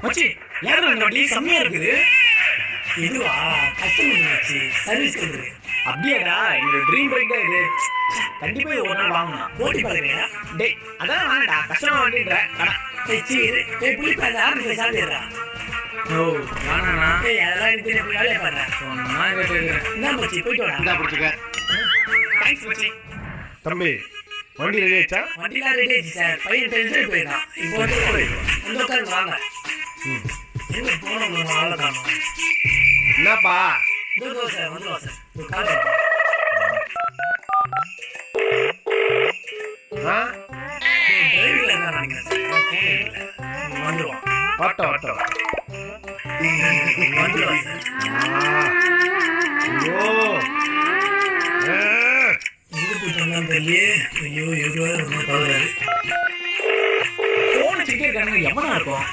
மச்சி யாரும் இந்த வண்டி செம்மையா இருக்குது. இதுவா கஸ்டமர் வச்சு சர்வீஸ் கொடுக்குது. அப்படியாடா, என்னோட ட்ரீம் பைக் தான் இது. கண்டிப்பா இது ஒரு நாள் வாங்கணும். போட்டி பாருங்க. டேய் அதான் வேணாடா, கஷ்டமா வண்டின்ற கடை. புளிப்பாங்க ஆரம்பிச்சு சாப்பிடுறா. ஓ வேணாண்ணா, அதெல்லாம் எனக்கு எப்படி வேலையை பாடுறேன். நான் கேட்டுக்கிறேன். என்ன மச்சி போயிட்டு வரேன். இந்தா பிடிச்சிக்க. தேங்க்ஸ் மச்சி. தம்பி வண்டி ரெடி ஆயிடுச்சா? வண்டிலாம் ரெடி ஆயிடுச்சு சார். பையன் டென்ஷன் போயிருக்கான். இப்போ வந்து இந்த உட்காந்து வாங்க. எங்க போனோம் ஆளை காணும். என்னப்பா? இதோ சார் வந்துடுவோம் சார். ஒரு கால் டிரைவிங்ல என்ன நினைக்கிறேன் சார். ஃபோன் இல்லை வந்துடுவான். Auto auto. வந்துடுவான் சார். ஐயோ எங்க போயிட்டாங்கன்னு தெரியலையே. ஐயோ எவ்வளோ ரொம்ப தவறாரு. ஃபோன் வச்சுக்கிட்டே இருக்கானுங்க, எவனா இருக்கும்?